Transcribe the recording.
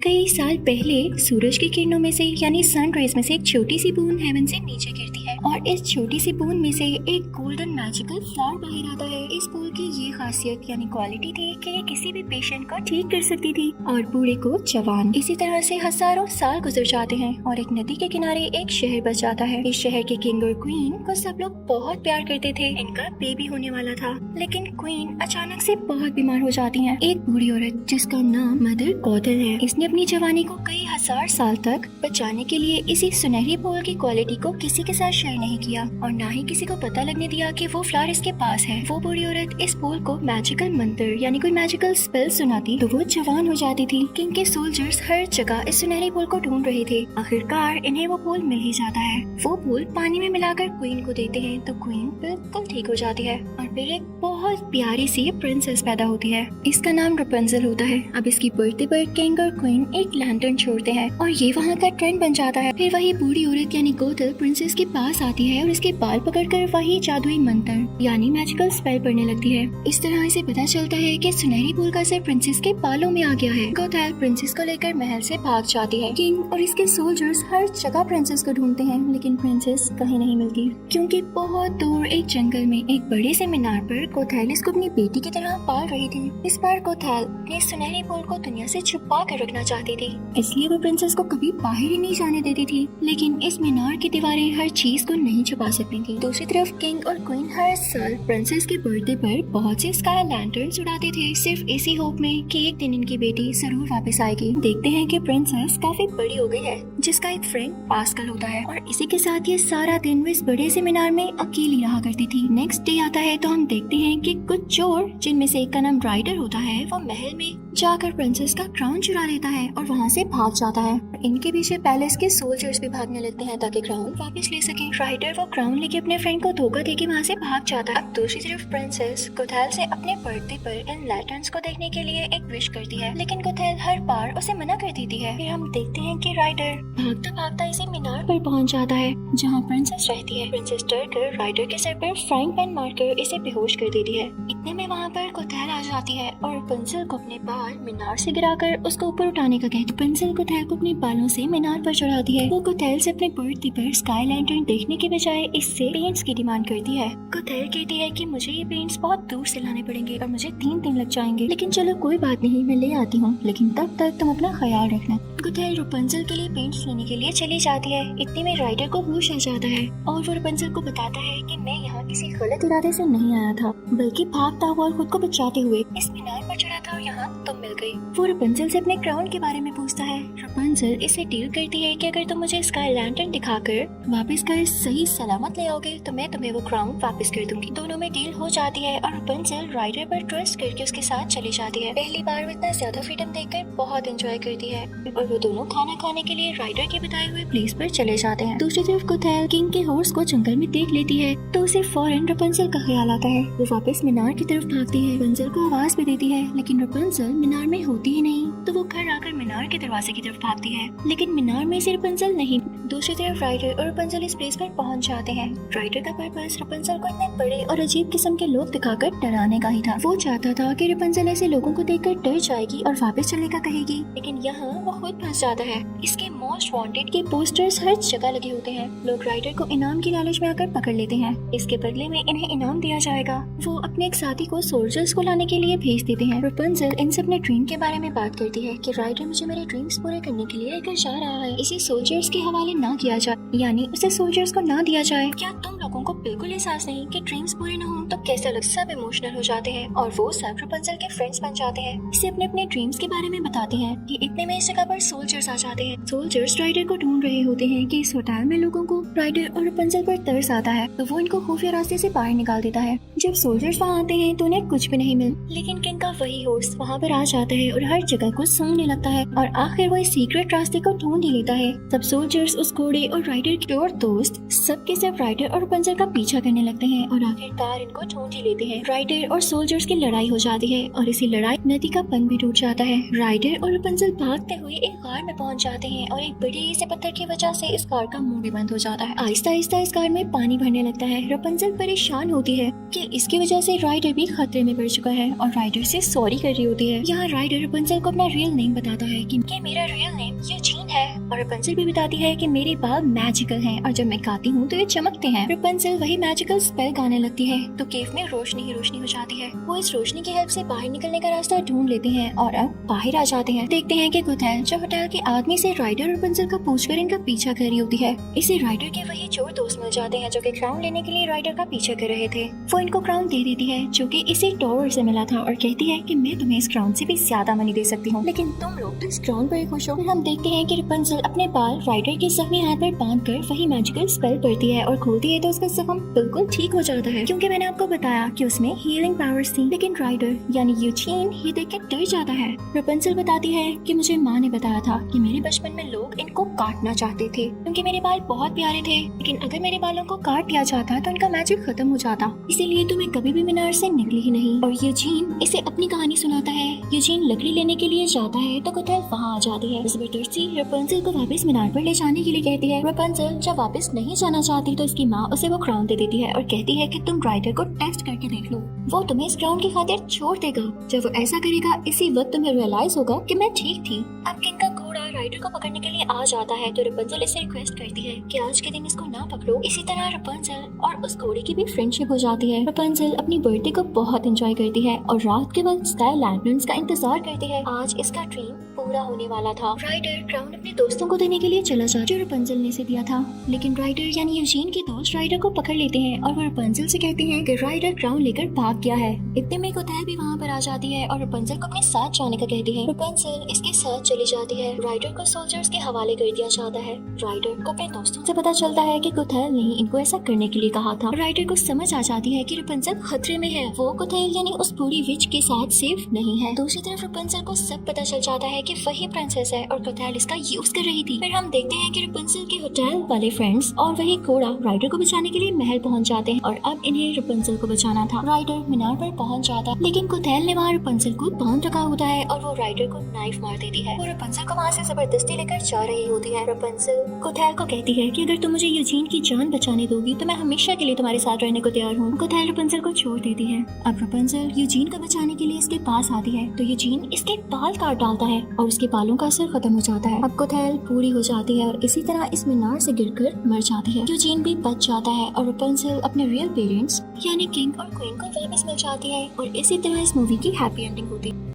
कई साल पहले सूरज की किरणों में से यानी सनराइज में से एक छोटी सी बूंद हेवन से नीचे गिरती है और इस छोटी सी बूंद में से एक गोल्डन मैजिकल फ्लावर बाहर आता है। इस फूल की ये खासियत यानी क्वालिटी थी कि ये किसी भी पेशेंट को ठीक कर सकती थी और बूढ़े को जवान। इसी तरह से हजारों साल गुजर जाते हैं और एक नदी के किनारे एक शहर बच जाता है। इस शहर के किंग और क्वीन को सब लोग बहुत प्यार करते थे। इनका बेबी होने वाला था, लेकिन क्वीन अचानक से बहुत बीमार हो जाती है। एक बूढ़ी औरत जिसका नाम मदर गौदल है, इसने अपनी जवानी को कई हजार साल तक बचाने के लिए इसी सुनहरी फूल की क्वालिटी को किसी के साथ शेयर नहीं किया और ना ही किसी को पता लगने दिया कि वो फ्लावर इसके पास है। वो बूढ़ी औरत इस फूल को मैजिकल मंत्र यानी कोई मैजिकल स्पेल सुनाती तो वो जवान हो जाती थी। किंग के सोल्जर्स हर जगह इस सुनहरी फूल को ढूंढ रहे थे। आखिरकार इन्हें वो फूल मिल ही जाता है। वो फूल पानी में मिलाकर क्वीन को देते हैं तो क्वीन बिल्कुल ठीक हो जाती है और फिर एक बहुत प्यारी सी प्रिंसेस पैदा होती है। इसका नाम रपुंज़ल होता है। अब इसकी बर्थडे पर किंग और क्वीन एक लैंटर्न छोड़ते हैं और ये वहाँ का ट्रेंड बन जाता है। फिर वही बूढ़ी औरत यानी गौदल प्रिंसेस के पास आती है और इसके बाल पकड़कर वही जादुई मंत्र यानी मैजिकल स्पेल पढ़ने लगती है। इस तरह इसे पता चलता है कि सुनहरी फूल का असर प्रिंसेस के बालों में आ गया है। गौदल प्रिंसेस को लेकर महल से भाग जाती है। किंग और इसके सोल्जर्स हर जगह प्रिंसेस को ढूंढते हैं, लेकिन प्रिंसेस कहीं नहीं मिलती क्योंकि बहुत दूर एक जंगल में एक बड़े से मीनार पर गौदल इसको अपनी बेटी की तरह पाल रही थी। इस बार गौदल अपने सुनहरी फूल को दुनिया से छुपा कर रखना चाहती थी, इसलिए वो प्रिंसेस को कभी बाहर ही नहीं जाने देती थी। लेकिन इस मीनार की दीवारें हर चीज को नहीं छुपा सकती थी। दूसरी तरफ किंग और क्वीन हर साल प्रिंसेस के बर्थडे पर बहुत से स्काई लैंटर्न्स उड़ाते थे, सिर्फ इसी होप में कि एक दिन इनकी बेटी जरूर वापस आएगी। देखते हैं कि प्रिंसेस काफी बड़ी हो गई है, जिसका एक फ्रेंड पास्कल होता है और इसी के साथ ये सारा दिन वो इस बड़े से मीनार में अकेली रहा करती थी। नेक्स्ट डे आता है तो हम देखते हैं कि कुछ चोर, जिनमें से एक का नाम राइडर होता है, वो महल में जाकर प्रिंसेस का क्राउन चुरा लेता है और वहाँ से भाग जाता है। इनके पीछे पैलेस के सोल्जर्स भी भागने लगते हैं ताकि क्राउन वापस ले सके। राइडर वो क्राउन लेके अपने फ्रेंड को धोखा देके वहाँ से भाग जाता है। अब दूसरी तरफ प्रिंसेस गौदल से अपने बर्थडे पर इन लैंटर्न्स को देखने के लिए एक विश करती है, लेकिन गौदल हर बार उसे मना कर देती है। फिर हम देखते हैं कि राइडर भागता भागता इसी मीनार पर पहुँच जाता है जहाँ प्रिंसेस रहती है। प्रिंसेस डर कर राइडर के सर पर फ्राइंग पैन मारकर इसे बेहोश कर देती है। इतने में वहाँ पर गौदल आ जाती है और रपुंज़ल को अपने बाल मीनार से गिराकर उसको ऊपर उठाने का कहती है। रपुंज़ल गौदल को अपने बालों से मीनार पर चढ़ाती है। वो गौदल से अपने बर्थडे पर स्काई लैंटर्न देखने के बजाय इससे पेंट्स की डिमांड करती है। गौदल कहती है कि मुझे ये पेंट्स बहुत दूर से लाने पड़ेंगे और मुझे 3 दिन लग जाएंगे, लेकिन चलो कोई बात नहीं, मैं ले आती हूँ, लेकिन तब तक तुम अपना ख्याल रखना। गौदल रपुंज़ल के लिए पेंट्स लेने के लिए चली जाती है। इतने में राइडर को होश आ जाता है और वो रपुंज़ल को बताता है कि मैं यहाँ किसी गलत इरादे से नहीं आया था, बल्कि भागता हुआ और खुद को बचाते हुए इस मीनार पर चढ़ा था और यहाँ तुम मिल गई। वो रपुंज़ल से अपने क्राउन के बारे में पूछता है। रपुंज़ल इसे डील करती है कि अगर तुम मुझे स्काई लैंटर्न दिखाकर वापस घर सही सलामत ले आओगे तो मैं तुम्हें वो क्राउन वापस कर दूंगी। दोनों में डील हो जाती है और रपुंज़ल राइडर पर ट्रस्ट करके उसके साथ चली जाती है। पहली बार वो इतना ज्यादा फ्रीडम देखकर बहुत एंजॉय करती है और वो दोनों खाना खाने के लिए राइडर के बताए हुए प्लेस पर चले जाते हैं। दूसरी तरफ गौदल किंग के हॉर्स को जंगल में देख लेती है तो उसे फौरन रपुंज़ल का ख्याल आता है। वो वापस मीनार की तरफ भागती है, रपुंज़ल को आवाज भी देती है, लेकिन रपुंज़ल मीनार में होती ही नहीं। तो वो घर आकर मीनार के दरवाजे की तरफ भागती है, लेकिन मीनार में से रपुंज़ल नहीं। दूसरी तरफ राइडर और रपुंज़ल इस प्लेस पर पहुंच जाते हैं। राइडर का पर्पस रपुंज़ल को इतने बड़े और अजीब किस्म के लोग दिखाकर डराने का ही था। वो चाहता था कि रपुंज़ल ऐसे लोगों को देखकर डर जाएगी और वापस चलने का कहेगी, लेकिन यहाँ वो खुद फंस जाता है। इसके मोस्ट वांटेड के पोस्टर्स हर जगह लगे होते हैं। लोग राइडर को इनाम की लालच में आकर पकड़ लेते हैं। इसके बदले में इन्हें इनाम दिया जाएगा। वो अपने एक साथी को सोल्जर्स को लाने के लिए भेज देते हैं। रपुंज़ल इनसे अपने ड्रीम के बारे में बात करती है कि राइडर मुझे मेरे ड्रीम्स पूरे करने के लिए लेकर जा रहा है, इसे सोल्जर्स के हवाले ना किया जाए, यानी उसे सोल्जर्स को ना दिया जाए। क्या तुम लोगों को बिल्कुल एहसास नहीं कि ड्रीम्स पूरे न हो तो कैसा लग? सब इमोशनल हो जाते हैं और वो सब रपुंज़ल के फ्रेंड्स बन जाते हैं। इसे अपने अपने ड्रीम्स के बारे में बताते हैं कि इतने में इस जगह पर सोल्जर्स आ जाते हैं। सोल्जर्स राइडर को ढूंढ रहे होते हैं कि इस होटल में लोगों को राइडर और रपुंज़ल पर तरस आता है, तो वो इनको खुफिया रास्ते से बाहर निकाल देता है। जब सोल्जर्स वहाँ आते हैं तो उन्हें कुछ भी नहीं मिल, लेकिन किंग का वही हॉर्स वहाँ पर आ जाता है और हर जगह को सूंघने लगता है और आखिर वो इस सीक्रेट रास्ते को ढूंढ ही लेता है। सब सोल्जर्स उस घोड़े और राइडर के और दोस्त सबके सब राइडर और रपुंज़ल का पीछा करने लगते हैं और आखिरकार इनको ढूंढ ही लेते हैं। राइडर और सोल्जर्स की लड़ाई हो जाती है और इसी लड़ाई नदी का बंध भी टूट जाता है। राइडर और रपुंज़ल भागते हुए एक गार में पहुंच जाते हैं और एक बड़ी से पत्थर की वजह से इस गार का मुंह भी बंद हो जाता है। आहिस्ता आहिस्ता इस गार में पानी भरने लगता है। रपुंज़ल परेशान होती है कि इसकी वजह से राइडर भी खतरे में पड़ चुका है और राइडर से सॉरी कर रही होती है। यहाँ राइडर राइडर रपुंजल को अपना रियल नेम बताता है कि मेरा रियल नेम यूजीन है और रपुंजल भी बताती है कि मेरे बाल मैजिकल हैं और जब मैं गाती हूँ तो ये चमकते हैं। रपुंजल वही मैजिकल स्पेल गाने लगती है तो केव में रोशनी ही रोशनी हो जाती है। वो इस रोशनी की हेल्प से बाहर निकलने का रास्ता ढूंढ लेते हैं और अब बाहर आ जाते हैं। देखते हैं कि कुथैल जो होटल के आदमी से राइडर रपुंजल को पूछकर इनका पीछा कर रही होती है। इसे राइडर के वही चोर दोस्त मिल जाते हैं जो कि क्राउन लेने के लिए राइडर का पीछा कर रहे थे। वो इनको क्राउन दे देती है जो कि इसे टॉवर से मिला था और कहती है कि मैं तुम्हें इस क्राउन से भी ज्यादा मनी दे सकती हूँ, लेकिन तुम लोग तो इस क्राउन पर खुश हो। फिर हम देखते हैं कि रपुंजल अपने बाल राइडर के जख्मी हाथ पर बांध कर वही मैजिकल स्पेल पढ़ती है और खोलती है तो उसका जख्म बिल्कुल ठीक हो जाता है, क्योंकि मैंने आपको बताया कि उसमें हीलिंग पावर्स थी। लेकिन राइडर यानी यूजीन ये देख के डर जाता है। रपुंजल बताती है कि मुझे माँ ने बताया था कि मेरे बचपन में लोग इनको काटना चाहते थे क्योंकि मेरे बाल बहुत प्यारे थे, लेकिन अगर मेरे बालों को काट दिया जाता तो उनका मैजिक खत्म हो जाता, इसीलिए तो मैं कभी भी मीनार से निकली ही नहीं। और यूजीन इसे अपनी कहानी सुनाता है। यूजीन लकड़ी लेने के लिए जाता है तो कुथैल वहाँ आ जाती है। जबरदस्ती रपुंजल को वापस मीनार पर ले जाने के लिए कहती है। रपुंजल जब वापस नहीं जाना चाहती तो उसकी माँ उसे वो क्राउन दे देती है और कहती है कि तुम राइडर को टेस्ट करके देख लो, वो तुम्हें इस क्राउन की खातिर छोड़ देगा। जब वो ऐसा करेगा इसी वक्त तुम्हें रियलाइज होगा कि मैं ठीक थी। अब किंग का घोड़ा राइडर को पकड़ने के लिए आ जाता है तो रपुंजल इससे रिक्वेस्ट करती है कि आज के दिन इसको ना पकड़ो। इसी तरह रपुंजल और उस घोड़े की भी फ्रेंडशिप हो जाती है। रपुंजल अपनी बर्थडे को बहुत एंजॉय करती है और रात के वक्त स्काई लैंटर्न्स का इंतजार करती है। आज इसका ड्रीम पूरा होने वाला था। राइडर क्राउन अपने दोस्तों को देने के लिए चला जाता जो रपुंजल ने इसे दिया था, लेकिन राइडर यानी यूजीन के दोस्त राइडर को पकड़ लेते हैं और वो रपुंजल से कहते हैं कि राइडर क्राउन लेकर भाग गया है। इतने में कुथैल भी वहाँ पर आ जाती है और रपुंजल को अपने साथ जाने का कहती है। रपुंजल इसके साथ चली जाती है। राइडर को सोल्जर्स के हवाले कर दिया जाता है। राइडर को अपने दोस्तों से पता चलता है कि कुथैल ने इनको ऐसा करने के लिए कहा था। राइडर को समझ आ जाती है कि रपुंजल खतरे में है, वो कुथैल यानी उस बूढ़ी विच के साथ सेफ नहीं है। दूसरी तरफ रपुंजल को सब पता चल जाता है कि वही प्रिंसेस है और कुथैल इसका यूज कर रही थी। फिर हम देखते हैं कि रपुंजल के होटल वाले फ्रेंड्स और वही घोड़ा राइडर को बचाने के लिए महल पहुंच जाते हैं और अब इन्हें रपुंजल को बचाना था। राइडर मीनार पर पहुंच जाता है, लेकिन कुथैल ने वहाँ रपुंजल को बांध रखा होता है और वो राइडर को नाइफ मार देती है। वो रपुंजल को वहाँ से जबरदस्ती लेकर जा रही होती है। रपुंजल कुथैल को कहती है कि अगर तुम मुझे यूजीन की जान बचाने दोगी तो मैं हमेशा के लिए तुम्हारे साथ रहने को तैयार हूँ। कुथैल रपुंजल को छोड़ देती है। अब रपुंजल यूजीन को बचाने के लिए इसके पास आती है तो यूजीन इसके बाल काट डालता है और उसके बालों का असर खत्म हो जाता है। अब कुथैल पूरी हो जाती है और इसी तरह इस मीनार से गिरकर मर जाती है। यूजीन भी बच जाता है और रपुंजल अपने रियल पेरेंट्स यानी किंग और क्वीन को वापस मिल जाती है और इसी तरह इस मूवी की हैप्पी एंडिंग होती है।